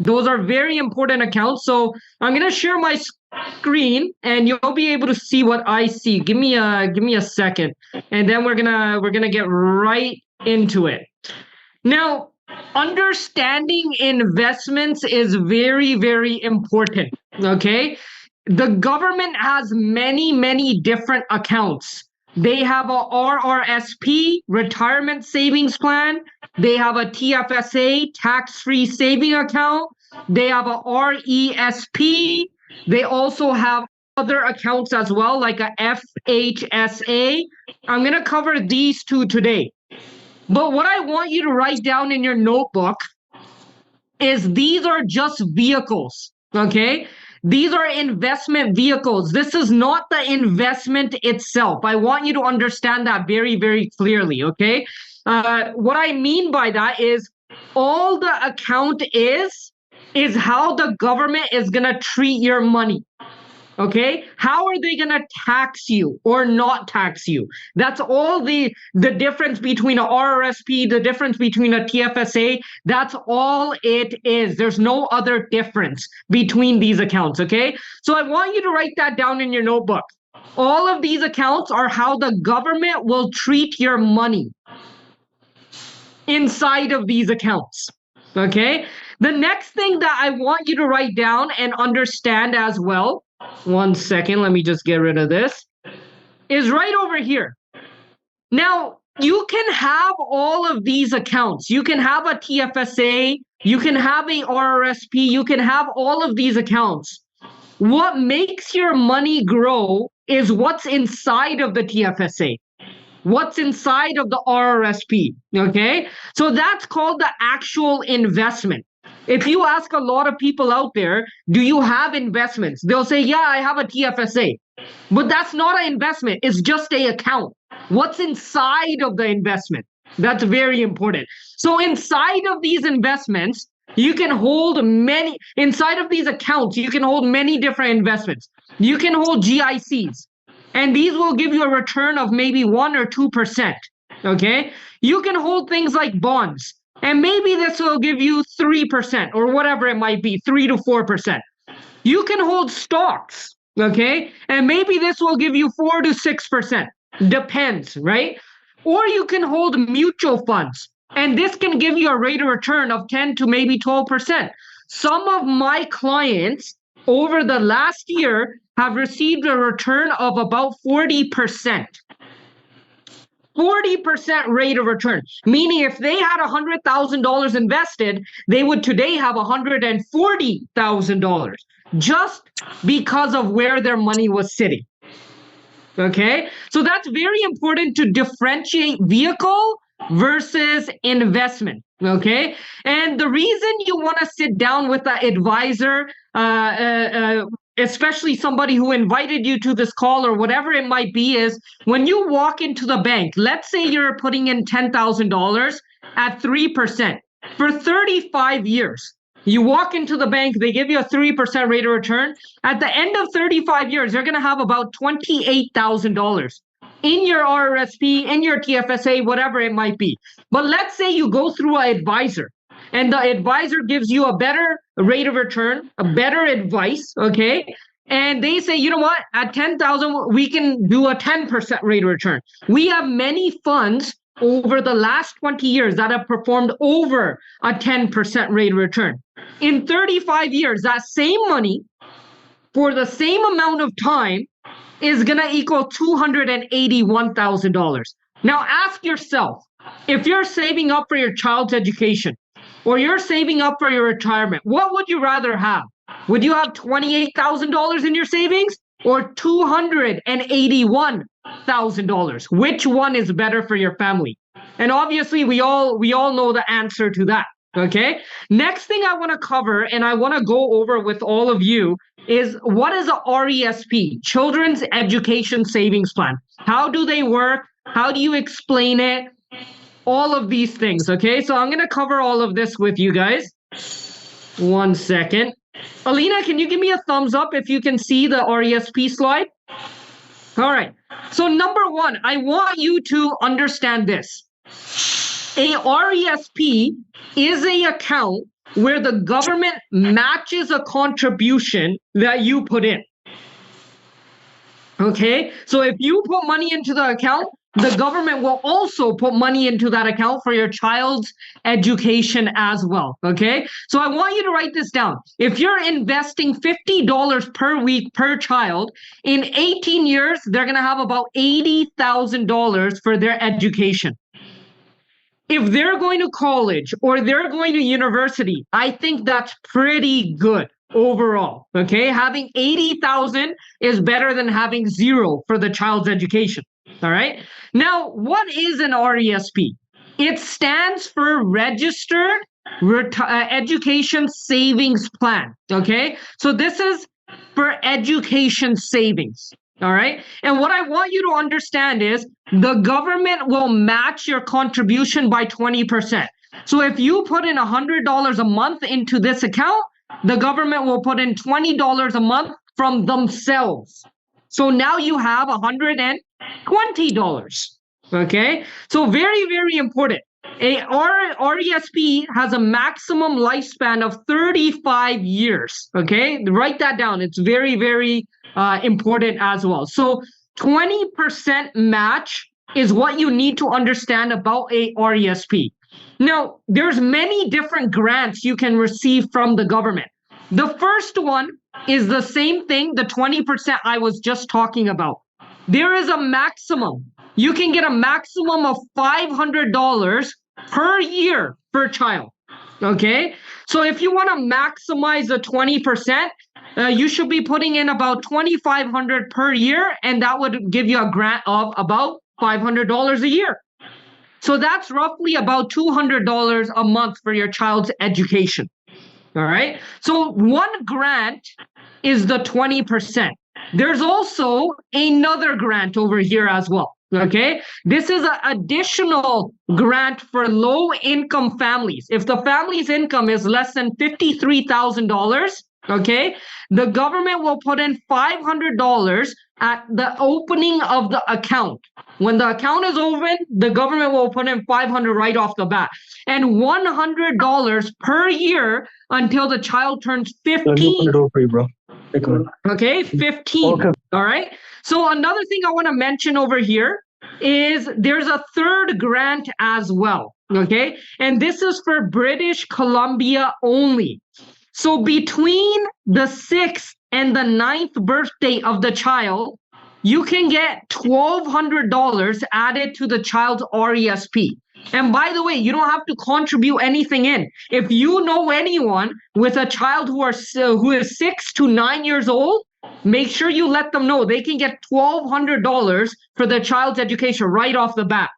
Those are very important accounts. So I'm gonna share my screen, and you'll be able to see what I see. Give me a second, and then we're gonna get right into it. Now, understanding investments is very, very important. Okay. The government has many, many different accounts. They have a RRSP, retirement savings plan. They have a TFSA, tax-free saving account. They have a RESP. They also have other accounts as well, like a FHSA. I'm going to cover these two today. But what I want you to write down in your notebook is these are just vehicles, okay? These are investment vehicles. This is not the investment itself. I want you to understand that very, very clearly, okay? What I mean by that is all the account is how the government is going to treat your money. Okay, how are they going to tax you or not tax you? That's all the difference between a RRSP, the difference between a TFSA. That's all it is. There's no other difference between these accounts. Okay, so I want you to write that down in your notebook. All of these accounts are how the government will treat your money inside of these accounts. Okay, the next thing that I want you to write down and understand as well, one second, let me just get rid of this, is right over here. Now, you can have all of these accounts. You can have a TFSA, you can have a RRSP, you can have all of these accounts. What makes your money grow is what's inside of the TFSA, what's inside of the RRSP. Okay, so that's called the actual investment. If you ask a lot of people out there, do you have investments? They'll say, yeah, I have a TFSA. But that's not an investment. It's just an account. What's inside of the investment? That's very important. So inside of these investments, you can hold inside of these accounts, you can hold many different investments. You can hold GICs, and these will give you a return of maybe 1 or 2%. Okay. You can hold things like bonds, and maybe this will give you 3% or whatever it might be, 3 to 4%. You can hold stocks, okay? And maybe this will give you 4 to 6%. Depends, right? Or you can hold mutual funds, and this can give you a rate of return of 10 to maybe 12%. Some of my clients over the last year have received a return of about 40%. 40% rate of return, meaning if they had $100,000 invested, they would today have $140,000 just because of where their money was sitting. Okay, so that's very important to differentiate vehicle versus investment. Okay, and the reason you want to sit down with an advisor, especially somebody who invited you to this call or whatever it might be, is when you walk into the bank, let's say you're putting in $10,000 at 3% for 35 years. You walk into the bank, they give you a 3% rate of return. At the end of 35 years, you're going to have about $28,000 in your RRSP, in your TFSA, whatever it might be. But let's say you go through an advisor, and the advisor gives you a better rate of return, a better advice, okay? And they say, you know what, at 10,000, we can do a 10% rate of return. We have many funds over the last 20 years that have performed over a 10% rate of return. In 35 years, that same money for the same amount of time is going to equal $281,000. Now ask yourself, if you're saving up for your child's education or you're saving up for your retirement, what would you rather have? Would you have $28,000 in your savings or $281,000? Which one is better for your family? And obviously we all know the answer to that. Okay. Next thing I want to cover, and I want to go over with all of you, is what is a RESP, Children's Education Savings Plan? How do they work? How do you explain it? All of these things. Okay. So I'm going to cover all of this with you guys. One second. Alina, can you give me a thumbs up if you can see the RESP slide? All right. So number one, I want you to understand this. A RESP is an account where the government matches a contribution that you put in. Okay, so if you put money into the account, the government will also put money into that account for your child's education as well. Okay, so I want you to write this down. If you're investing $50 per week per child, in 18 years, they're going to have about $80,000 for their education. If they're going to college or they're going to university, I think that's pretty good overall. Okay, having 80,000 is better than having zero for the child's education. All right. Now, what is an RESP? It stands for Registered Education Savings Plan. Okay, so this is for education savings. All right. And what I want you to understand is the government will match your contribution by 20%. So if you put in $100 a month into this account, the government will put in $20 a month from themselves. So now you have $120. Okay. So very, very important. A RESP has a maximum lifespan of 35 years. Okay. Write that down. It's very, very important as well. So 20% match is what you need to understand about a RESP. Now, there's many different grants you can receive from the government. The first one is the same thing, the 20% I was just talking about. There is a maximum. You can get a maximum of $500 per year per child. Okay, so if you want to maximize the 20%, you should be putting in about $2,500 per year, and that would give you a grant of about $500 a year. So that's roughly about $200 a month for your child's education. All right. So one grant is the 20%. There's also another grant over here as well. Okay, this is an additional grant for low income families. If the family's income is less than $53,000, okay, the government will put in $500 at the opening of the account. When the account is open, the government will put in $500 right off the bat, and $100 per year until the child turns 15. Okay, 15. Okay. All right. So another thing I want to mention over here is there's a third grant as well. Okay, and this is for British Columbia only. So between the 6th and the 9th birthday of the child, you can get $1,200 added to the child's RESP. And by the way, you don't have to contribute anything in. If you know anyone with a child who is 6 to 9 years old, make sure you let them know they can get $1,200 for the child's education right off the bat.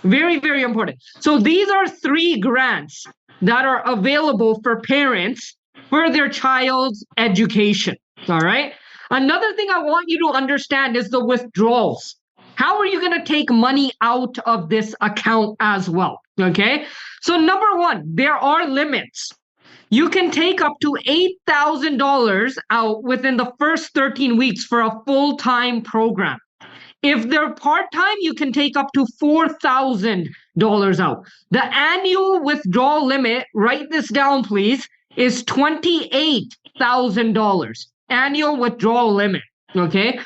Very, very important. So these are 3 grants that are available for parents for their child's education. All right. Another thing I want you to understand is the withdrawals. How are you going to take money out of this account as well? Okay. So number one, there are limits. You can take up to $8,000 out within the first 13 weeks for a full-time program. If they're part-time, you can take up to $4,000 out. The annual withdrawal limit, write this down please, is $28,000. Annual withdrawal limit. Okay.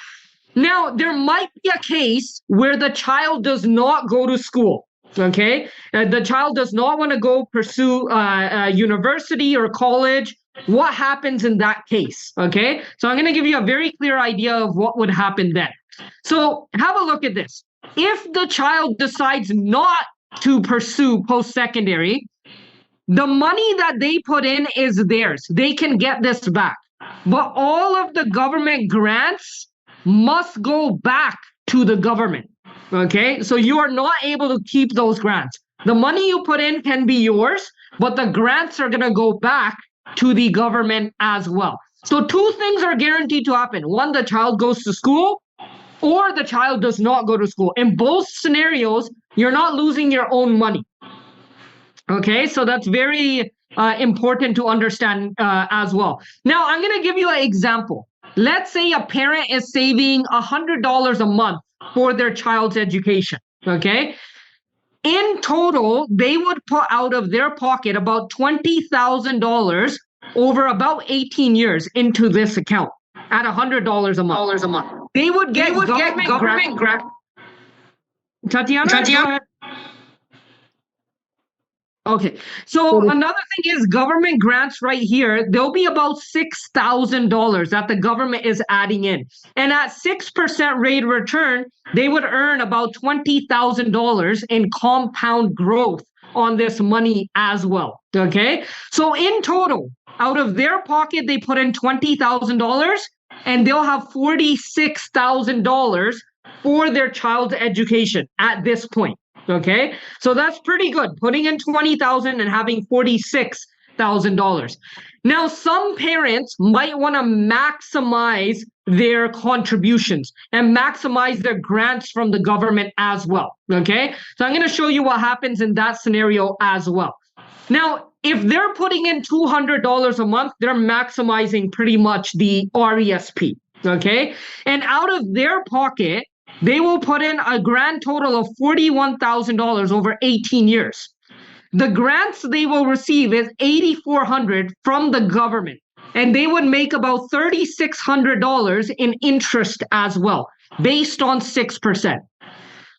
Now, there might be a case where the child does not go to school. Okay. The child does not want to go pursue university or college. What happens in that case? Okay. So I'm going to give you a very clear idea of what would happen then. So have a look at this. If the child decides not to pursue post-secondary, the money that they put in is theirs. They can get this back. But all of the government grants must go back to the government. Okay, so you are not able to keep those grants. The money you put in can be yours, but the grants are going to go back to the government as well. So 2 things are guaranteed to happen. One, the child goes to school, or the child does not go to school. In both scenarios, you're not losing your own money. Okay, so that's very important to understand as well. Now, I'm going to give you an example. Let's say a parent is saving $100 a month for their child's education. Okay, In total, they would put out of their pocket about $20,000 over about 18 years into this account at $100 a month. They would get government grant. Tatiana, go ahead. Okay, so another thing is government grants right here. There'll be about $6,000 that the government is adding in. And at 6% rate of return, they would earn about $20,000 in compound growth on this money as well. Okay, so in total, out of their pocket, they put in $20,000 and they'll have $46,000 for their child's education at this point. Okay, so that's pretty good. Putting in $20,000 and having $46,000. Now, some parents might want to maximize their contributions and maximize their grants from the government as well. Okay, so I'm going to show you what happens in that scenario as well. Now, if they're putting in $200 a month, they're maximizing pretty much the RESP. Okay, and out of their pocket, they will put in a grand total of $41,000 over 18 years. The grants they will receive is $8,400 from the government, and they would make about $3,600 in interest as well, based on 6%.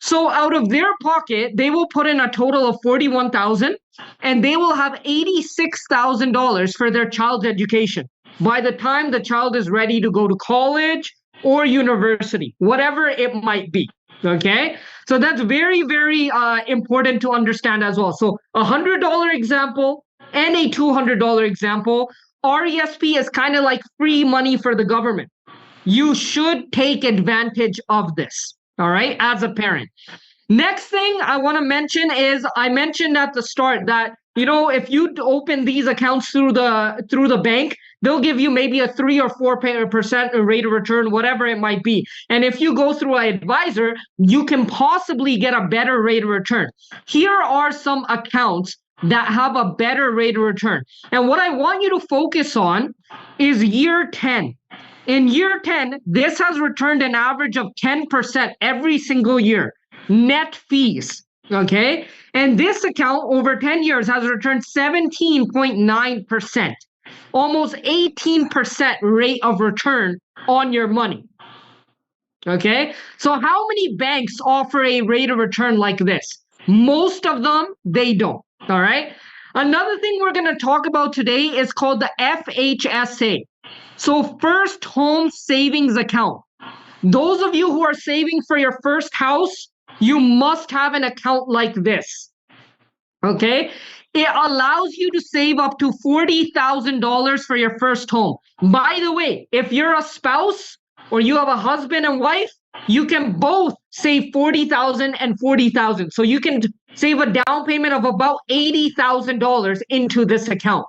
So out of their pocket, they will put in a total of $41,000, and they will have $86,000 for their child's education by the time the child is ready to go to college or university, whatever it might be. Okay, so that's very, very important to understand as well. So $100 example and a $200 example, RESP is kind of like free money for the government. You should take advantage of this, all right, as a parent. Next thing I want to mention is I mentioned at the start that, you know, if you open these accounts through the bank, they'll give you maybe a 3 or 4% rate of return, whatever it might be. And if you go through an advisor, you can possibly get a better rate of return. Here are some accounts that have a better rate of return. And what I want you to focus on is year 10. In year 10, this has returned an average of 10% every single year, net fees. Okay, and this account over 10 years has returned 17.9%, almost 18% rate of return on your money. Okay, so how many banks offer a rate of return like this? Most of them, they don't. All right, another thing we're going to talk about today is called the FHSA. So First Home Savings Account. Those of you who are saving for your first house, you must have an account like this. Okay, it allows you to save up to $40,000 for your first home. By the way, if you're a spouse or you have a husband and wife, you can both save $40,000 and $40,000. So you can save a down payment of about $80,000 into this account.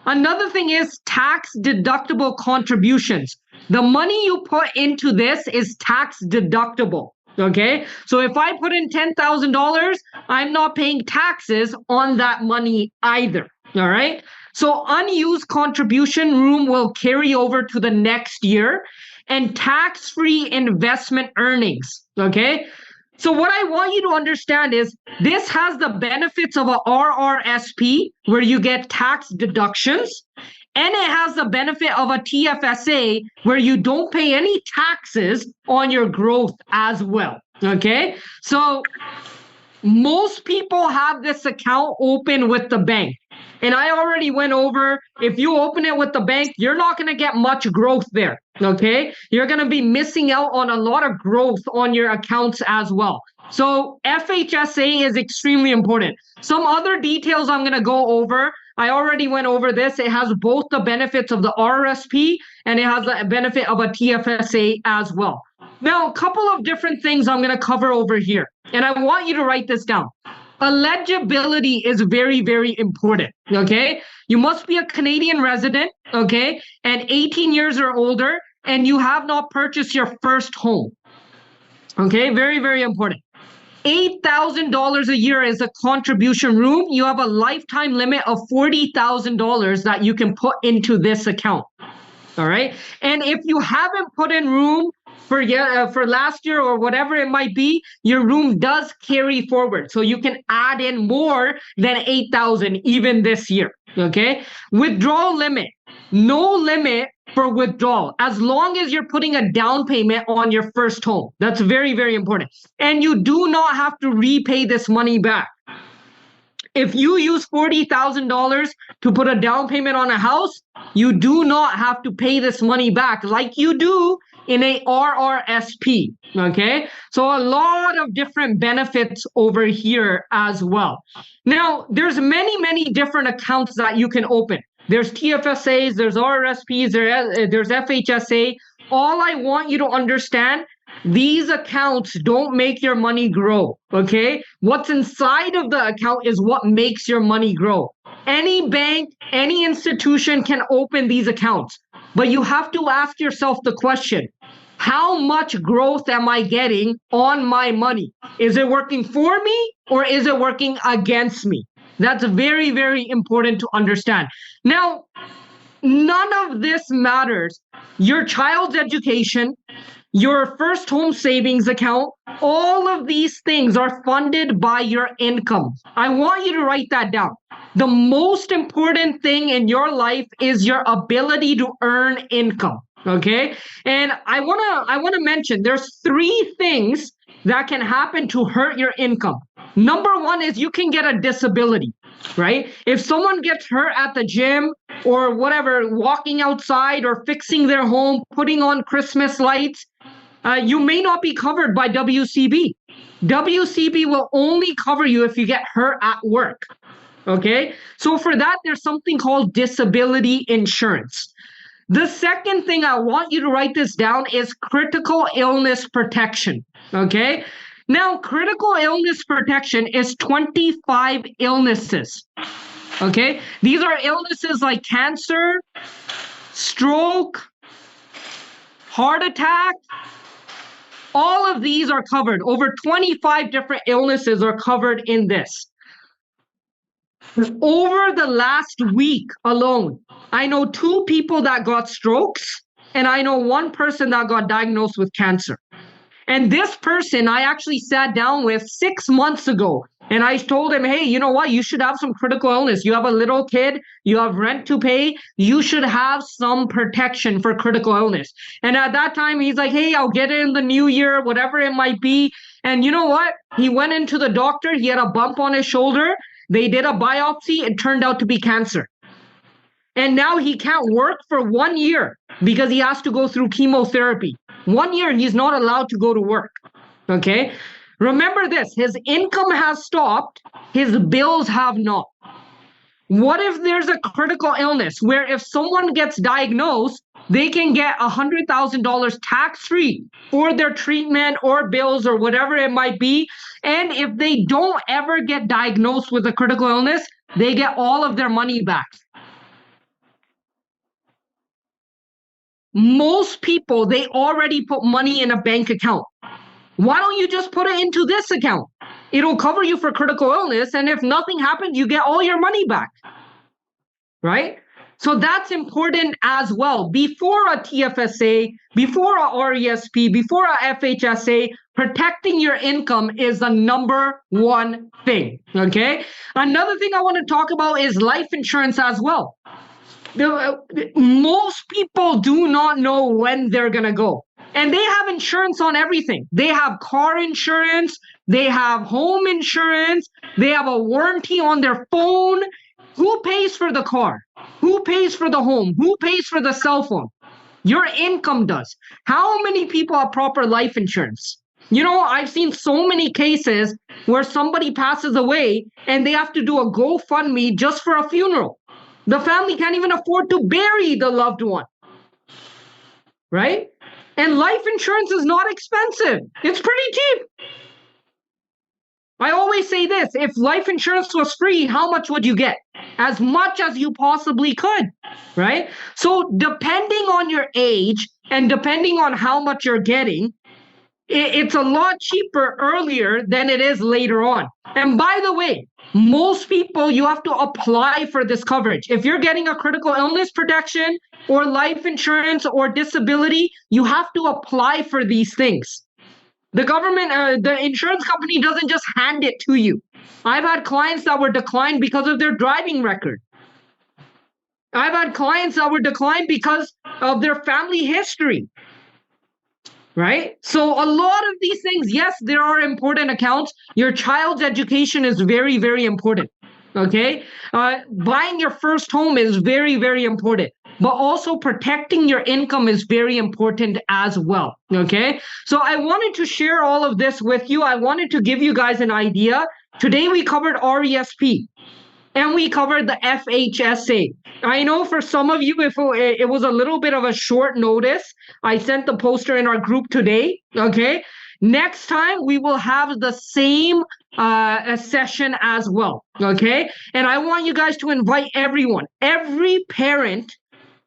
Another thing is tax deductible contributions. The money you put into this is tax deductible. Okay, so if I put in $10,000, I'm not paying taxes on that money either. All right, so unused contribution room will carry over to the next year, and tax-free investment earnings. Okay, so what I want you to understand is this has the benefits of a RRSP where you get tax deductions, and it has the benefit of a TFSA where you don't pay any taxes on your growth as well. Okay, so most people have this account open with the bank. And I already went over, if you open it with the bank, you're not going to get much growth there. Okay, you're going to be missing out on a lot of growth on your accounts as well. So FHSA is extremely important. Some other details I'm going to go over. I already went over this. It has both the benefits of the RRSP and it has the benefit of a TFSA as well. Now, a couple of different things I'm going to cover over here, and I want you to write this down. Eligibility is very, very important, okay? You must be a Canadian resident, okay, and 18 years or older, and you have not purchased your first home, okay? Very, very important. $8,000 a year is a contribution room. You have a lifetime limit of $40,000 that you can put into this account. All right. And if you haven't put in room for last year or whatever it might be, your room does carry forward. So you can add in more than 8,000 even this year. Okay. Withdrawal limit. No limit for withdrawal as long as you're putting a down payment on your first home. That's very, very important. And you do not have to repay this money back. If you use $40,000 to put a down payment on a house, you do not have to pay this money back like you do in a RRSP. Okay, so a lot of different benefits over here as well. Now, there's many different accounts that you can open. There's TFSAs, there's RRSPs, there's FHSA. All I want you to understand, these accounts don't make your money grow, okay? What's inside of the account is what makes your money grow. Any bank, any institution can open these accounts, but you have to ask yourself the question, how much growth am I getting on my money? Is it working for me or is it working against me? That's very, very important to understand. Now, none of this matters. Your child's education, your first home savings account, all of these things are funded by your income. I want you to write that down. The most important thing in your life is your ability to earn income. Okay. And I want to mention there's three things that can happen to hurt your income. Number one is you can get a disability, right? If someone gets hurt at the gym or whatever, walking outside or fixing their home, putting on Christmas lights, you may not be covered by WCB. WCB will only cover you if you get hurt at work. Okay. So for that, there's something called disability insurance. The second thing I want you to write this down is critical illness protection. Okay. Now, critical illness protection is 25 illnesses. Okay. These are illnesses like cancer, stroke, heart attack. All of these are covered. Over 25 different illnesses are covered in this. Over the last week alone, I know 2 people that got strokes, and I know 1 person that got diagnosed with cancer. And this person I actually sat down with 6 months ago, and I told him, hey, you know what? You should have some critical illness. You have a little kid, you have rent to pay, you should have some protection for critical illness. And at that time, he's like, hey, I'll get it in the new year, whatever it might be. And you know what? He went into the doctor, he had a bump on his shoulder. They did a biopsy, it turned out to be cancer. And now he can't work for 1 year because he has to go through chemotherapy. 1 year, he's not allowed to go to work. Okay? Remember this, his income has stopped, his bills have not. What if there's a critical illness where if someone gets diagnosed, they can get $100,000 tax-free for their treatment or bills or whatever it might be. And if they don't ever get diagnosed with a critical illness, they get all of their money back. Most people, they already put money in a bank account. Why don't you just put it into this account? It'll cover you for critical illness, and if nothing happens, you get all your money back, right? So that's important as well. Before a TFSA, before a RESP, before a FHSA, protecting your income is the number one thing, okay? Another thing I want to talk about is life insurance as well. Most people do not know when they're going to go. And they have insurance on everything. They have car insurance, they have home insurance, they have a warranty on their phone. Who pays for the car? Who pays for the home? Who pays for the cell phone? Your income does. How many people have proper life insurance? You know, I've seen so many cases where somebody passes away and they have to do a GoFundMe just for a funeral. The family can't even afford to bury the loved one, right? And life insurance is not expensive. It's pretty cheap. I always say this, if life insurance was free, how much would you get? As much as you possibly could, right? So depending on your age and depending on how much you're getting, it's a lot cheaper earlier than it is later on. And by the way, most people, you have to apply for this coverage. If you're getting a critical illness protection or life insurance or disability, you have to apply for these things. The government, the insurance company doesn't just hand it to you. I've had clients that were declined because of their driving record. I've had clients that were declined because of their family history. Right? So a lot of these things, yes, there are important accounts. Your child's education is very, very important. Okay? Buying your first home is very, very important. But also protecting your income is very important as well. Okay? So I wanted to share all of this with you. I wanted to give you guys an idea. Today we covered RESP and we covered the FHSA. I know for some of you, if it was a little bit of a short notice, I sent the poster in our group today. Okay. Next time we will have the same session as well. Okay. And I want you guys to invite everyone, every parent.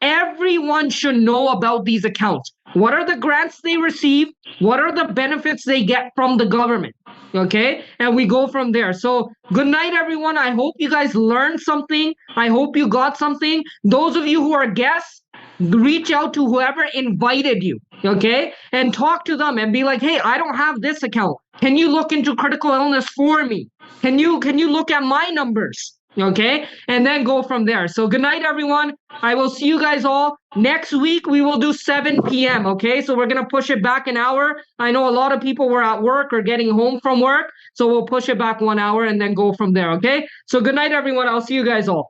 Everyone should know about these accounts. What are the grants they receive? What are the benefits they get from the government? Okay. And we go from there. So good night, everyone. I hope you guys learned something. I hope you got something. Those of you who are guests, reach out to whoever invited you. Okay. And talk to them and be like, hey, I don't have this account. Can you look into critical illness for me? Can you look at my numbers? Okay, and then go from there. So good night, everyone. I will see you guys all next week. We will do 7 p.m. Okay, so we're gonna push it back an hour. I know a lot of people were at work or getting home from work, so we'll push it back 1 hour and then go from there. Okay, so good night, everyone. I'll see you guys all.